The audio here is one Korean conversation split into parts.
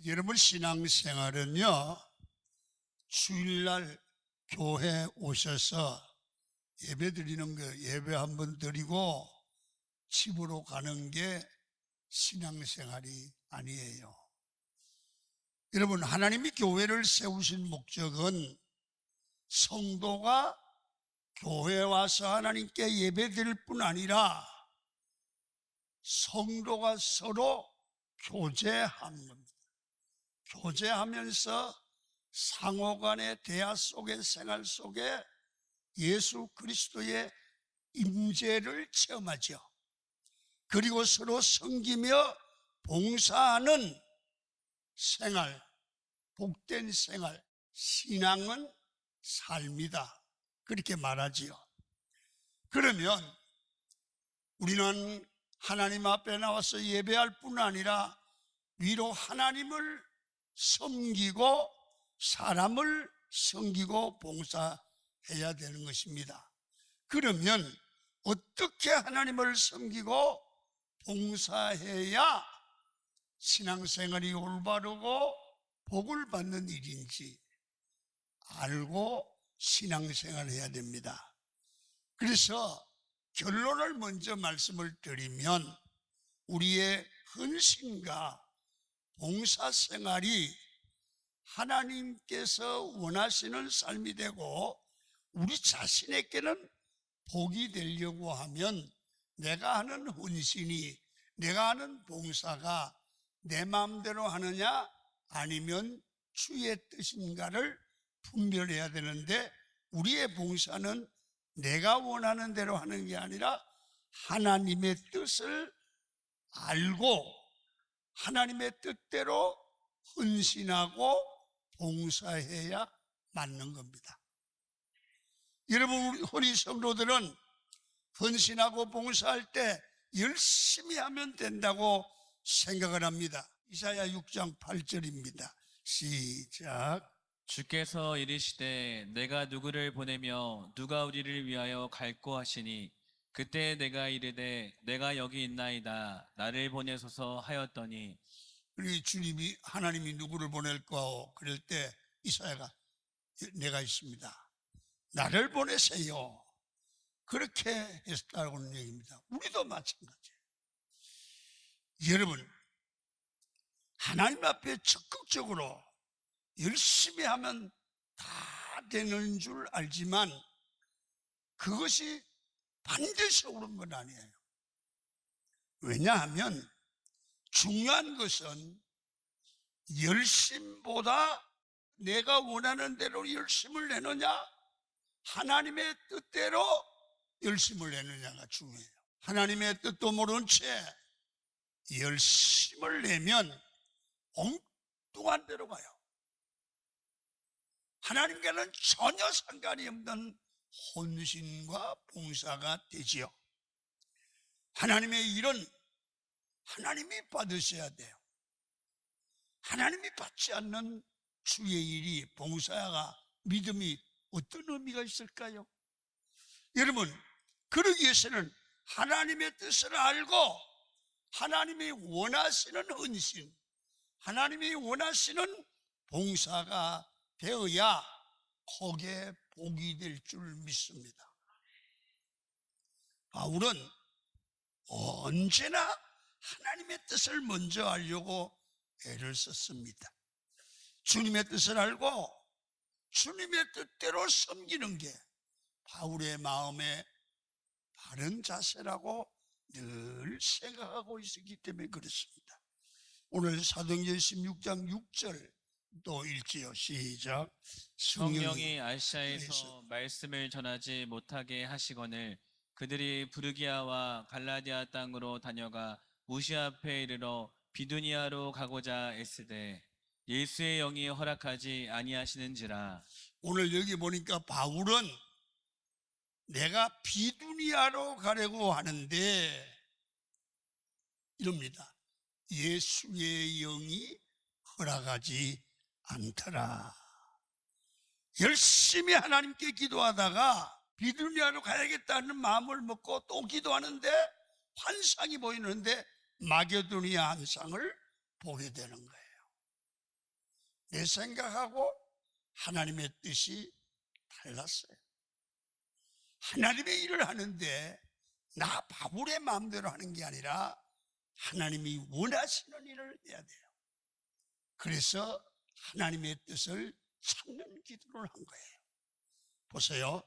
여러분 신앙생활은요, 주일날 교회 오셔서 예배 드리는 거, 예배 한번 드리고 집으로 가는 게 신앙생활이 아니에요. 여러분, 하나님이 교회를 세우신 목적은 성도가 교회에 와서 하나님께 예배 드릴 뿐 아니라 성도가 서로 교제하는 겁니다. 교제하면서 상호간의 대화 속에, 생활 속에 예수 그리스도의 임재를 체험하죠. 그리고 서로 섬기며 봉사하는 생활, 복된 생활, 신앙은 삶이다, 그렇게 말하지요. 그러면 우리는 하나님 앞에 나와서 예배할 뿐 아니라 위로 하나님을 섬기고 사람을 섬기고 봉사해야 되는 것입니다. 그러면 어떻게 하나님을 섬기고 봉사해야 신앙생활이 올바르고 복을 받는 일인지 알고 신앙생활을 해야 됩니다. 그래서 결론을 먼저 말씀을 드리면 우리의 헌신과 봉사생활이 하나님께서 원하시는 삶이 되고 우리 자신에게는 복이 되려고 하면 내가 하는 헌신이, 내가 하는 봉사가 내 마음대로 하느냐 아니면 주의 뜻인가를 분별해야 되는데, 우리의 봉사는 내가 원하는 대로 하는 게 아니라 하나님의 뜻을 알고 하나님의 뜻대로 헌신하고 봉사해야 맞는 겁니다. 여러분, 우리 성도들은 헌신하고 봉사할 때 열심히 하면 된다고 생각을 합니다. 이사야 6장 8절입니다. 시작. 주께서 이르시되 내가 누구를 보내며 누가 우리를 위하여 갈꼬 하시니 그때 내가 이르되 내가 여기 있나이다 나를 보내소서 하였더니. 우리 주님이, 하나님이 누구를 보낼까 그럴 때 이사야가 내가 있습니다, 나를 보내세요, 그렇게 했다고는 얘기입니다. 우리도 마찬가지예요. 여러분, 하나님 앞에 적극적으로 열심히 하면 다 되는 줄 알지만 그것이 반드시 옳은 건 아니에요. 왜냐하면 중요한 것은 열심보다 내가 원하는 대로 열심을 내느냐, 하나님의 뜻대로 열심을 내느냐가 중요해요. 하나님의 뜻도 모른 채 열심을 내면 엉뚱한 데로 가요. 하나님께는 전혀 상관이 없는 헌신과 봉사가 되지요. 하나님의 일은 하나님이 받으셔야 돼요. 하나님이 받지 않는 주의 일이, 봉사가, 믿음이 어떤 의미가 있을까요? 여러분, 그러기 위해서는 하나님의 뜻을 알고 하나님이 원하시는 헌신, 하나님이 원하시는 봉사가 되어야 거기에 복이 될 줄 믿습니다. 바울은 언제나 하나님의 뜻을 먼저 알려고 애를 썼습니다. 주님의 뜻을 알고 주님의 뜻대로 섬기는 게 바울의 마음의 바른 자세라고 늘 생각하고 있었기 때문에 그렇습니다. 오늘 사도행전 16장 6절 또 읽지요. 시작. 성령이 아시아에서 말씀을 전하지 못하게 하시거늘 그들이 부르기아와 갈라디아 땅으로 다녀가 무시아 앞에 이르러 비두니아로 가고자 애쓰되 예수의 영이 허락하지 아니하시는지라. 오늘 여기 보니까 바울은 내가 비두니아로 가려고 하는데 이럽니다. 예수의 영이 허락하지 않더라. 열심히 하나님께 기도하다가 비두니아로 가야겠다는 마음을 먹고 또 기도하는데 환상이 보이는데 마게도니아 환상을 보게 되는 거예요. 내 생각하고 하나님의 뜻이 달랐어요. 하나님의 일을 하는데 나 바울의 마음대로 하는 게 아니라 하나님이 원하시는 일을 해야 돼요. 그래서 하나님의 뜻을 찾는 기도를 한 거예요. 보세요.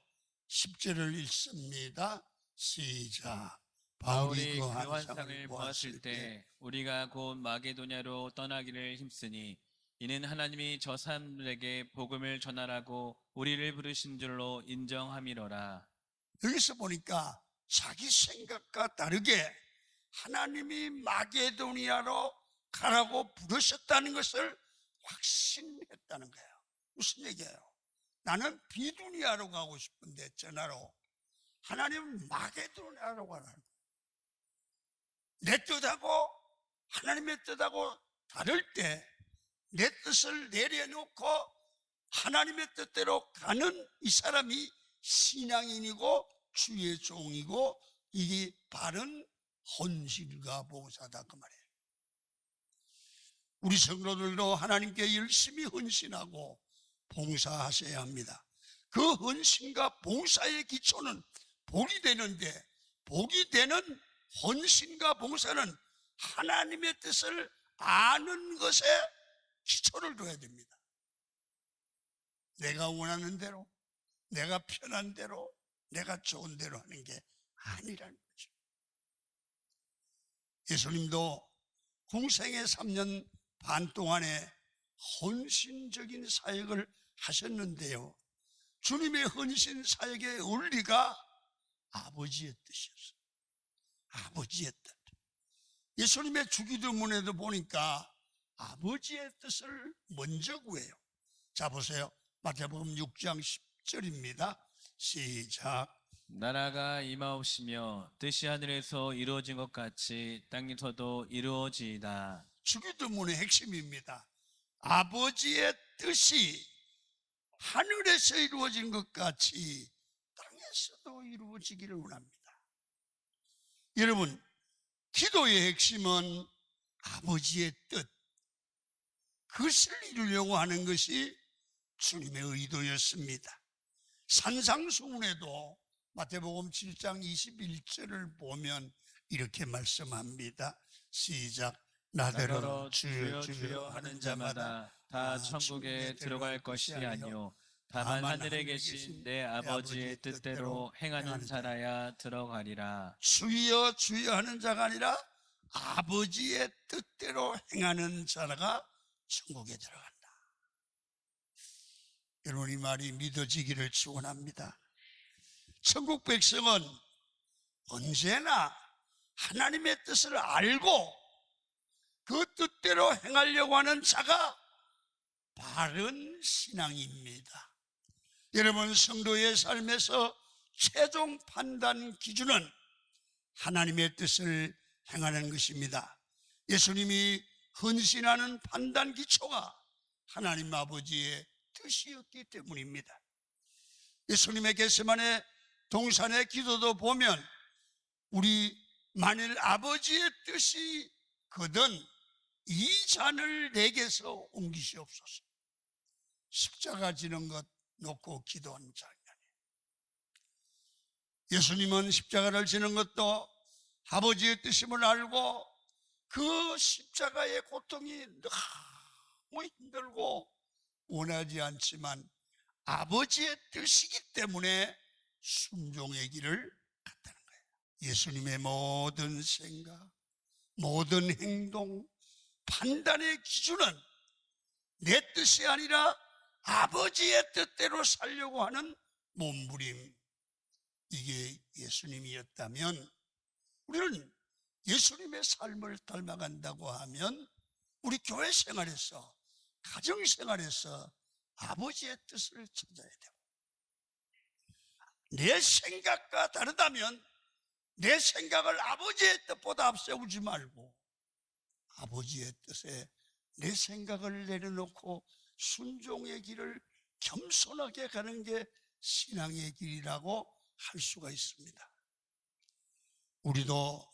10절을 읽습니다. 시작. 바울이 그 환상을 보았을 때 우리가 곧 마게도냐로 떠나기를 힘쓰니 이는 하나님이 저 사람들에게 복음을 전하라고 우리를 부르신 줄로 인정함이로라. 여기서 보니까 자기 생각과 다르게 하나님이 마게도니아로 가라고 부르셨다는 것을 확신했다는 거예요. 무슨 얘기예요? 나는 비두니아로 가고 싶은데 전화로 하나님은 마게도니아로 가라는 거예요. 내 뜻하고 하나님의 뜻하고 다를 때 내 뜻을 내려놓고 하나님의 뜻대로 가는 이 사람이 신앙인이고 주의 종이고 이게 바른 헌신과 봉사다 그 말이에요. 우리 성도들도 하나님께 열심히 헌신하고 봉사하셔야 합니다. 그 헌신과 봉사의 기초는 복이 되는데, 복이 되는 헌신과 봉사는 하나님의 뜻을 아는 것에 기초를 둬야 됩니다. 내가 원하는 대로, 내가 편한 대로, 내가 좋은 대로 하는 게 아니라는 거죠. 예수님도 공생의 3년 반 동안에 헌신적인 사역을 하셨는데요, 주님의 헌신 사역의 원리가 아버지의 뜻이었어요. 아버지의 뜻. 예수님의 주기도문에도 보니까 아버지의 뜻을 먼저 구해요. 자, 보세요. 마태복음 6장 10절입니다. 시작. 나라가 임하옵시며 뜻이 하늘에서 이루어진 것 같이 땅에서도 이루어지이다. 주기도문의 핵심입니다. 아버지의 뜻이 하늘에서 이루어진 것 같이 땅에서도 이루어지기를 원합니다. 여러분, 기도의 핵심은 아버지의 뜻, 그것을 이루려고 하는 것이 주님의 의도였습니다. 산상수훈에도 마태복음 7장 21절을 보면 이렇게 말씀합니다. 시작. 나더러 주여 주여 하는 자마다 다 천국에 들어갈 것이 아니요 다만 하늘에 계신 내 아버지의 뜻대로 행하는 자라야 들어가리라. 주여 주여 하는 자가 아니라 아버지의 뜻대로 행하는 자가 천국에 들어간다. 여러분, 이 말이 믿어지기를 축원합니다. 천국 백성은 언제나 하나님의 뜻을 알고 그 뜻대로 행하려고 하는 자가 바른 신앙입니다. 여러분, 성도의 삶에서 최종 판단 기준은 하나님의 뜻을 행하는 것입니다. 예수님이 헌신하는 판단 기초가 하나님 아버지의 뜻이었기 때문입니다. 예수님의 겟세마네 동산의 기도도 보면 우리 만일 아버지의 뜻이 거든 이 잔을 내게서 옮기시옵소서. 십자가 지는 것 놓고 기도한 장면이에요. 예수님은 십자가를 지는 것도 아버지의 뜻임을 알고 그 십자가의 고통이 너무 힘들고 원하지 않지만 아버지의 뜻이기 때문에 순종의 길을 갔다는 거예요. 예수님의 모든 생각, 모든 행동, 판단의 기준은 내 뜻이 아니라 아버지의 뜻대로 살려고 하는 몸부림, 이게 예수님이었다면 우리는 예수님의 삶을 닮아간다고 하면 우리 교회 생활에서, 가정 생활에서 아버지의 뜻을 찾아야 되고, 내 생각과 다르다면 내 생각을 아버지의 뜻보다 앞세우지 말고 아버지의 뜻에 내 생각을 내려놓고 순종의 길을 겸손하게 가는 게 신앙의 길이라고 할 수가 있습니다. 우리도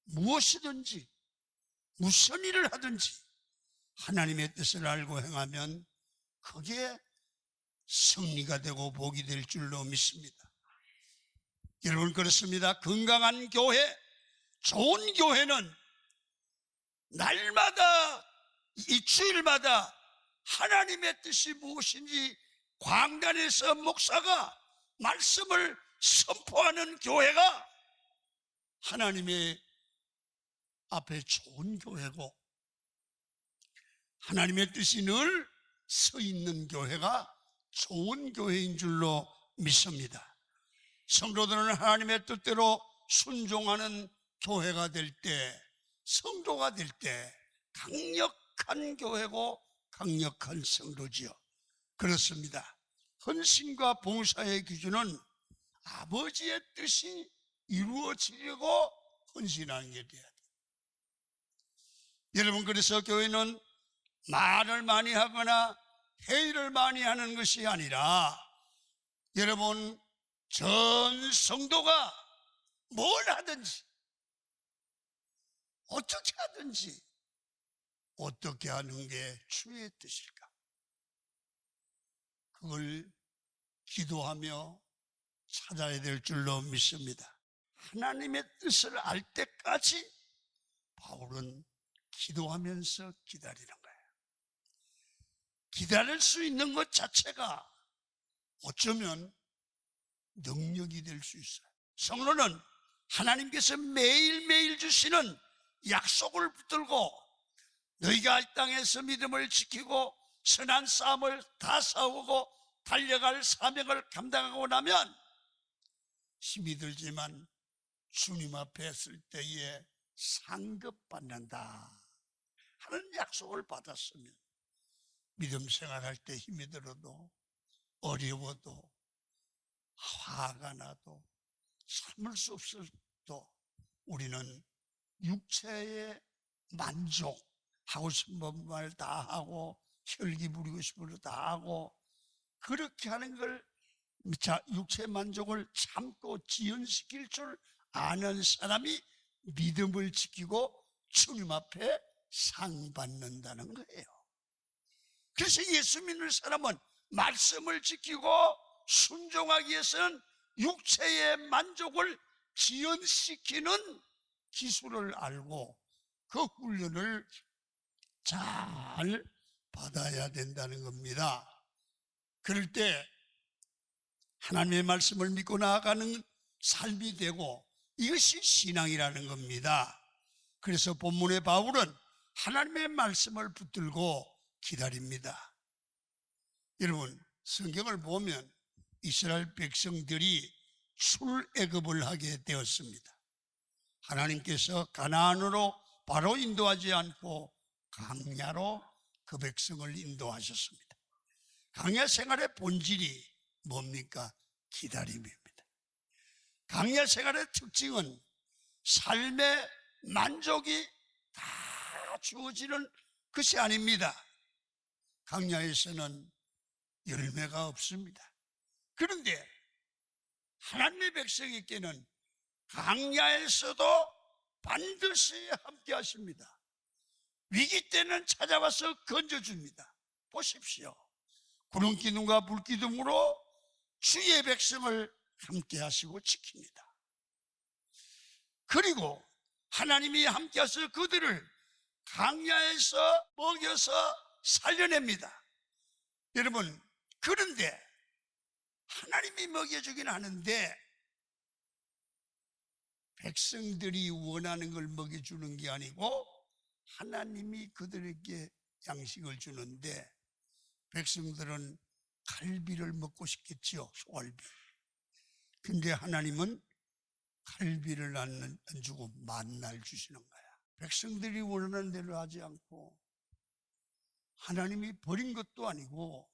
무엇이든지 무슨 일을 하든지 하나님의 뜻을 알고 행하면 그게 승리가 되고 복이 될 줄로 믿습니다. 여러분, 그렇습니다. 건강한 교회, 좋은 교회는 날마다, 이 주일마다 하나님의 뜻이 무엇인지 광단에서 목사가 말씀을 선포하는 교회가 하나님의 앞에 좋은 교회고, 하나님의 뜻이 늘 서 있는 교회가 좋은 교회인 줄로 믿습니다. 성도들은 하나님의 뜻대로 순종하는 교회가 될 때, 성도가 될 때 강력한 교회고 강력한 성도지요. 그렇습니다. 헌신과 봉사의 기준은 아버지의 뜻이 이루어지려고 헌신하는 게 돼야 돼요. 여러분, 그래서 교회는 말을 많이 하거나 회의를 많이 하는 것이 아니라, 여러분, 전 성도가 뭘 하든지 어떻게 하든지 어떻게 하는 게 주의 뜻일까? 그걸 기도하며 찾아야 될 줄로 믿습니다. 하나님의 뜻을 알 때까지 바울은 기도하면서 기다리는 거예요. 기다릴 수 있는 것 자체가 어쩌면 능력이 될 수 있어요. 성도는 하나님께서 매일매일 주시는 약속을 붙들고 너희가 이 땅에서 믿음을 지키고 선한 싸움을 다 싸우고 달려갈 사명을 감당하고 나면 힘이 들지만 주님 앞에 설 때에 상급받는다 하는 약속을 받았으면 믿음 생활할 때 힘이 들어도 어려워도 화가 나도 참을 수 없어도 우리는 육체의 만족, 하고 싶은 말 다 하고 혈기 부리고 싶은 거 다 하고 그렇게 하는 걸 육체의 만족을 참고 지연시킬 줄 아는 사람이 믿음을 지키고 주님 앞에 상 받는다는 거예요. 그래서 예수 믿는 사람은 말씀을 지키고 순종하기 위해서는 육체의 만족을 지연시키는 기술을 알고 그 훈련을 잘 받아야 된다는 겁니다. 그럴 때 하나님의 말씀을 믿고 나아가는 삶이 되고 이것이 신앙이라는 겁니다. 그래서 본문의 바울은 하나님의 말씀을 붙들고 기다립니다. 여러분, 성경을 보면 이스라엘 백성들이 출애굽을 하게 되었습니다. 하나님께서 가나안으로 바로 인도하지 않고 광야로 그 백성을 인도하셨습니다. 광야 생활의 본질이 뭡니까? 기다림입니다. 광야 생활의 특징은 삶의 만족이 다 주어지는 것이 아닙니다. 광야에서는 열매가 없습니다. 그런데 하나님의 백성에게는 광야에서도 반드시 함께 하십니다. 위기 때는 찾아와서 건져줍니다. 보십시오. 구름 기둥과 불 기둥으로 주의 백성을 함께 하시고 지킵니다. 그리고 하나님이 함께 하셔서 그들을 광야에서 먹여서 살려냅니다. 여러분, 그런데 하나님이 먹여주긴 하는데 백성들이 원하는 걸 먹여주는 게 아니고 하나님이 그들에게 양식을 주는데 백성들은 갈비를 먹고 싶겠지요. 소갈비. 근데 하나님은 갈비를 안 주고 만나를 주시는 거야. 백성들이 원하는 대로 하지 않고 하나님이 버린 것도 아니고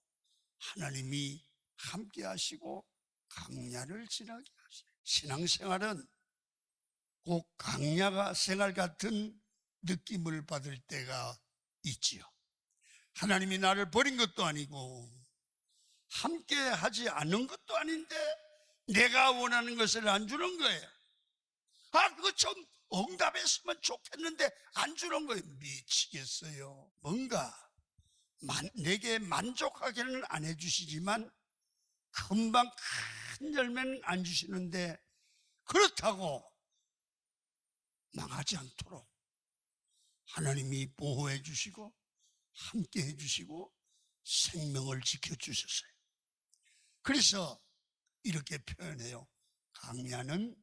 하나님이 함께 하시고 광야를 지나게 하세요. 신앙생활은 꼭 광야가 생활 같은 느낌을 받을 때가 있지요. 하나님이 나를 버린 것도 아니고 함께 하지 않은 것도 아닌데 내가 원하는 것을 안 주는 거예요. 그거 좀 응답했으면 좋겠는데 안 주는 거예요. 미치겠어요. 뭔가 내게 만족하게는 안 해주시지만 금방 큰 열매는 안 주시는데, 그렇다고 망하지 않도록 하나님이 보호해 주시고 함께 해 주시고 생명을 지켜주셨어요. 그래서 이렇게 표현해요. 강야는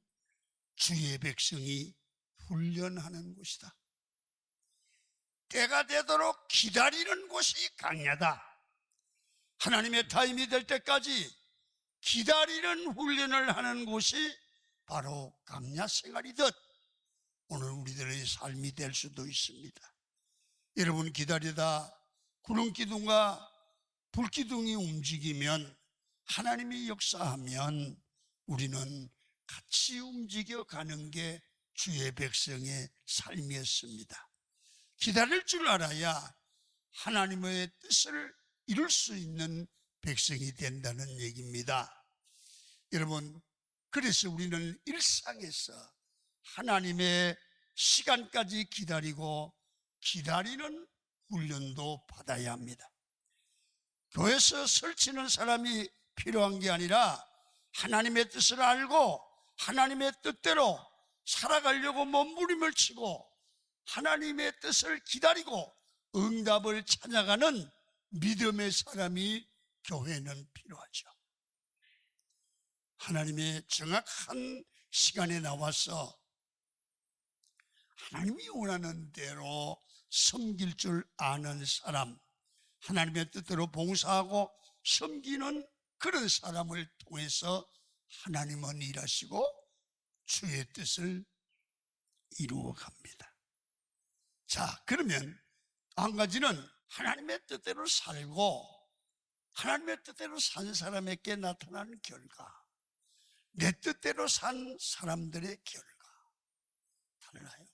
주의 백성이 훈련하는 곳이다. 때가 되도록 기다리는 곳이 강야다. 하나님의 타임이 될 때까지 기다리는 훈련을 하는 곳이 바로 강야 생활이듯 오늘 우리들의 삶이 될 수도 있습니다. 여러분, 기다리다 구름기둥과 불기둥이 움직이면, 하나님이 역사하면 우리는 같이 움직여가는 게 주의 백성의 삶이었습니다. 기다릴 줄 알아야 하나님의 뜻을 이룰 수 있는 백성이 된다는 얘기입니다. 여러분, 그래서 우리는 일상에서 하나님의 시간까지 기다리고 기다리는 훈련도 받아야 합니다. 교회에서 설치는 사람이 필요한 게 아니라 하나님의 뜻을 알고 하나님의 뜻대로 살아가려고 몸부림을 치고 하나님의 뜻을 기다리고 응답을 찾아가는 믿음의 사람이 교회는 필요하죠. 하나님의 정확한 시간에 나와서 하나님이 원하는 대로 섬길 줄 아는 사람, 하나님의 뜻대로 봉사하고 섬기는 그런 사람을 통해서 하나님은 일하시고 주의 뜻을 이루어 갑니다. 자, 그러면 한 가지는 하나님의 뜻대로 살고 하나님의 뜻대로 산 사람에게 나타나는 결과, 내 뜻대로 산 사람들의 결과 달라요.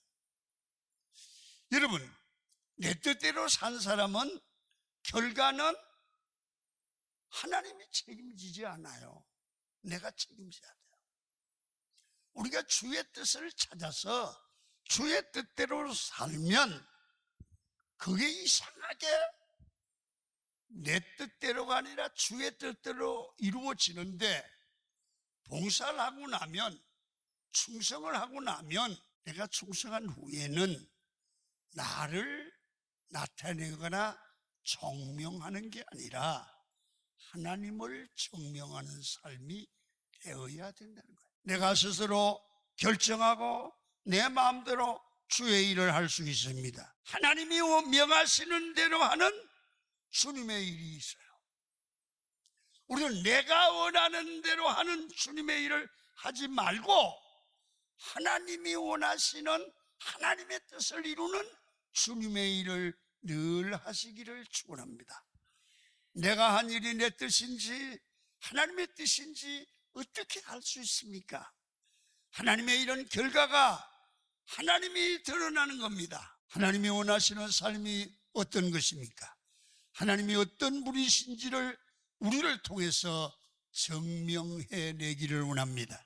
여러분, 내 뜻대로 산 사람은 결과는 하나님이 책임지지 않아요. 내가 책임져야 돼요. 우리가 주의 뜻을 찾아서 주의 뜻대로 살면 그게 이상하게 내 뜻대로가 아니라 주의 뜻대로 이루어지는데, 봉사를 하고 나면, 충성을 하고 나면, 내가 충성한 후에는 나를 나타내거나 증명하는 게 아니라 하나님을 증명하는 삶이 되어야 된다는 거예요. 내가 스스로 결정하고 내 마음대로 주의 일을 할 수 있습니다. 하나님이 명하시는 대로 하는 주님의 일이 있어요. 우리는 내가 원하는 대로 하는 주님의 일을 하지 말고 하나님이 원하시는 하나님의 뜻을 이루는 주님의 일을 늘 하시기를 축원합니다. 내가 한 일이 내 뜻인지 하나님의 뜻인지 어떻게 알 수 있습니까? 하나님의 일은 결과가 하나님이 드러나는 겁니다. 하나님이 원하시는 삶이 어떤 것입니까? 하나님이 어떤 분이신지를 우리를 통해서 증명해 내기를 원합니다.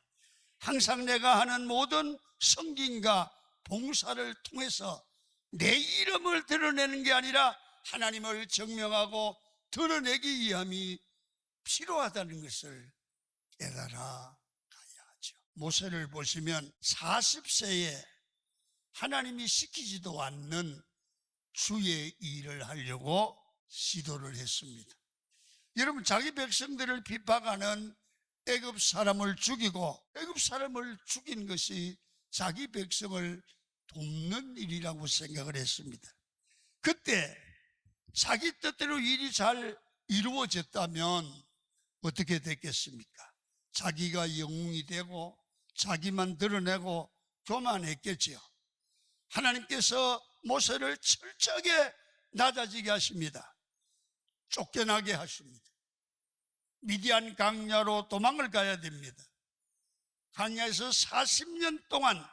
항상 내가 하는 모든 섬김과 봉사를 통해서 내 이름을 드러내는 게 아니라 하나님을 증명하고 드러내기 위함이 필요하다는 것을 깨달아 가야 하죠. 모세를 보시면 40세에 하나님이 시키지도 않는 주의 일을 하려고 시도를 했습니다. 여러분, 자기 백성들을 핍박하는 애굽 사람을 죽이고 애굽 사람을 죽인 것이 자기 백성을 돕는 일이라고 생각을 했습니다. 그때 자기 뜻대로 일이 잘 이루어졌다면 어떻게 됐겠습니까? 자기가 영웅이 되고 자기만 드러내고 교만했겠지요. 하나님께서 모세를 철저하게 낮아지게 하십니다. 쫓겨나게 하십니다. 미디안 강야로 도망을 가야 됩니다. 강야에서 40년 동안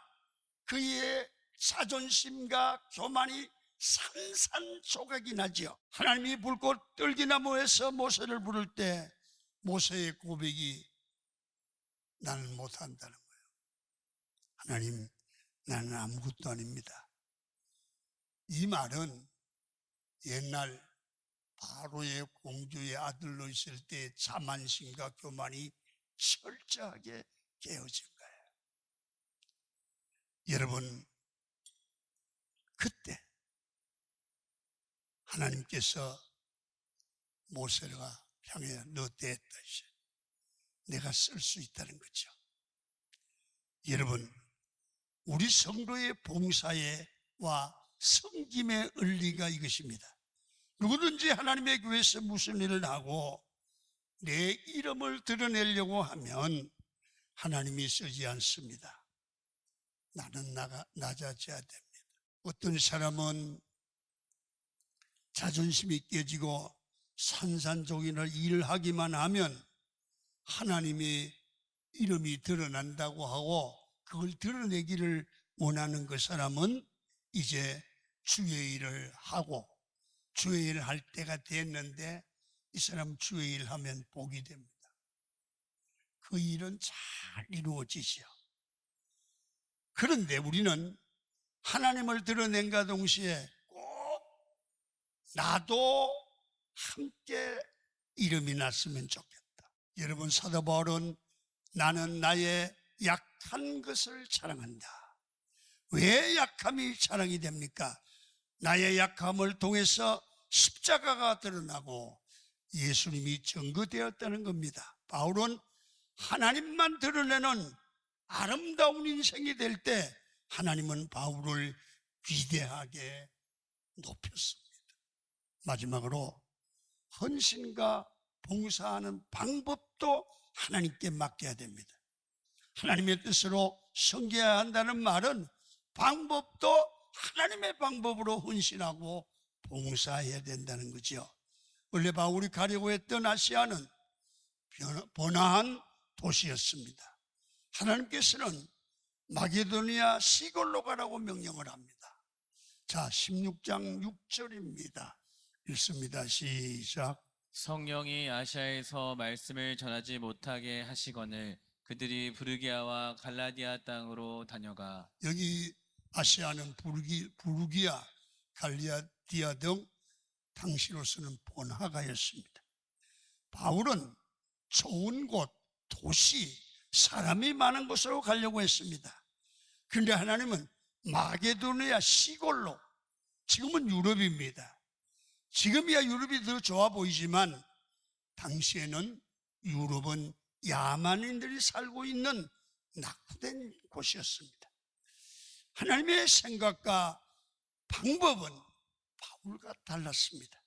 그의 자존심과 교만이 산산조각이 나지요. 하나님이 불꽃 떨기나무에서 모세를 부를 때 모세의 고백이 나는 못한다는 거예요. 하나님, 나는 아무것도 아닙니다. 이 말은 옛날 바로의 공주의 아들로 있을 때 자만심과 교만이 철저하게 깨어진 거예요. 여러분, 그때 하나님께서 모세가 향해 너 됐다 이제 내가 쓸 수 있다는 거죠. 여러분, 우리 성도의 봉사에와 섬김의 의리가 이것입니다. 누구든지 하나님의 교회에서 무슨 일을 하고 내 이름을 드러내려고 하면 하나님이 쓰지 않습니다. 나는 낮아져야 됩니다. 어떤 사람은 자존심이 깨지고 산산조각을 일을 하기만 하면 하나님의 이름이 드러난다고 하고 그걸 드러내기를 원하는 그 사람은 이제 주의 일을 하고 주의 일을 할 때가 됐는데 이 사람 주의 일 하면 복이 됩니다. 그 일은 잘 이루어지죠. 그런데 우리는 하나님을 드러낸과 동시에 꼭 나도 함께 이름이 났으면 좋겠다. 여러분, 사도 바울은 나는 나의 약한 것을 자랑한다. 왜 약함이 자랑이 됩니까? 나의 약함을 통해서 십자가가 드러나고 예수님이 증거되었다는 겁니다. 바울은 하나님만 드러내는 아름다운 인생이 될 때 하나님은 바울을 위대하게 높였습니다. 마지막으로 헌신과 봉사하는 방법도 하나님께 맡겨야 됩니다. 하나님의 뜻으로 섬겨야 한다는 말은 방법도 하나님의 방법으로 헌신하고 봉사해야 된다는 거죠. 원래 바울이 가려고 했던 아시아는 번화한 도시였습니다. 하나님께서는 마게도니아 시골로 가라고 명령을 합니다. 자, 16장 6절입니다. 읽습니다. 시작. 성령이 아시아에서 말씀을 전하지 못하게 하시거늘 그들이 부르기아와 갈라디아 땅으로 다녀가. 여기 아시아는 부르기아, 갈라디아 등 당시로서는 번화가였습니다. 바울은 좋은 곳, 도시, 사람이 많은 곳으로 가려고 했습니다. 그런데 하나님은 마게도니아 시골로, 지금은 유럽입니다. 지금이야 유럽이 더 좋아 보이지만 당시에는 유럽은 야만인들이 살고 있는 낙후된 곳이었습니다. 하나님의 생각과 방법은 바울과 달랐습니다.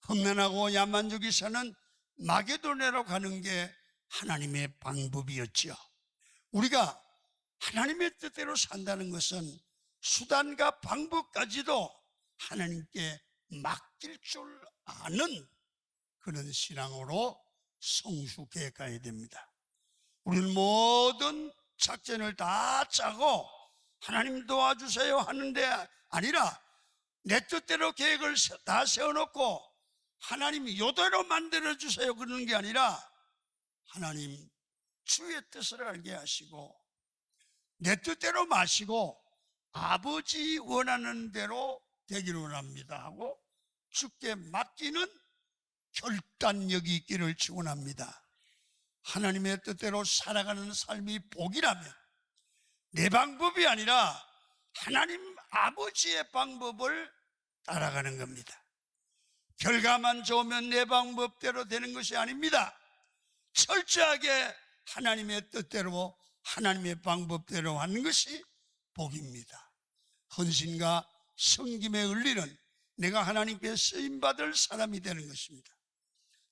험난하고 야만족이 사는 마게도냐로 가는 게 하나님의 방법이었죠. 우리가 하나님의 뜻대로 산다는 것은 수단과 방법까지도 하나님께 맡길 줄 아는 그런 신앙으로 성숙해 가야 됩니다. 우리는 모든 작전을 다 짜고 하나님 도와주세요 하는데 아니라 내 뜻대로 계획을 다 세워놓고 하나님이 요대로 만들어주세요 그러는 게 아니라 하나님 주의 뜻을 알게 하시고 내 뜻대로 마시고 아버지 원하는 대로 되기를 원합니다 하고 주께 맡기는 결단력이 있기를 축원합니다. 하나님의 뜻대로 살아가는 삶이 복이라면 내 방법이 아니라 하나님 아버지의 방법을 따라가는 겁니다. 결과만 좋으면 내 방법대로 되는 것이 아닙니다. 철저하게 하나님의 뜻대로 하나님의 방법대로 하는 것이 복입니다. 헌신과 섬김의 의리는 내가 하나님께 쓰임받을 사람이 되는 것입니다.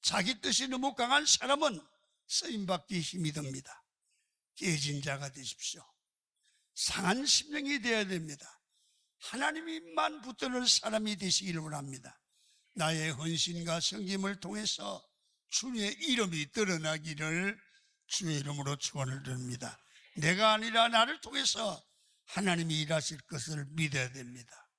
자기 뜻이 너무 강한 사람은 쓰임받기 힘이 듭니다. 깨진 자가 되십시오. 상한 심령이 되어야 됩니다. 하나님만 붙드는 사람이 되시기를 원합니다. 나의 헌신과 섬김을 통해서 주의 이름이 드러나기를 주의 이름으로 축원을 드립니다. 내가 아니라 나를 통해서 하나님이 일하실 것을 믿어야 됩니다.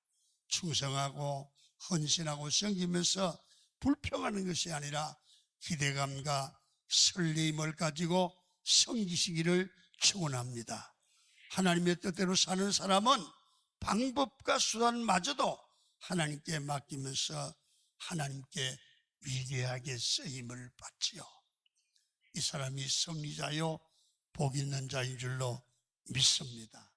충성하고 헌신하고 섬기면서 불평하는 것이 아니라 기대감과 설레임을 가지고 섬기시기를 축원합니다. 하나님의 뜻대로 사는 사람은 방법과 수단마저도 하나님께 맡기면서 하나님께 위대하게 쓰임을 받지요. 이 사람이 승리자요 복 있는 자인 줄로 믿습니다.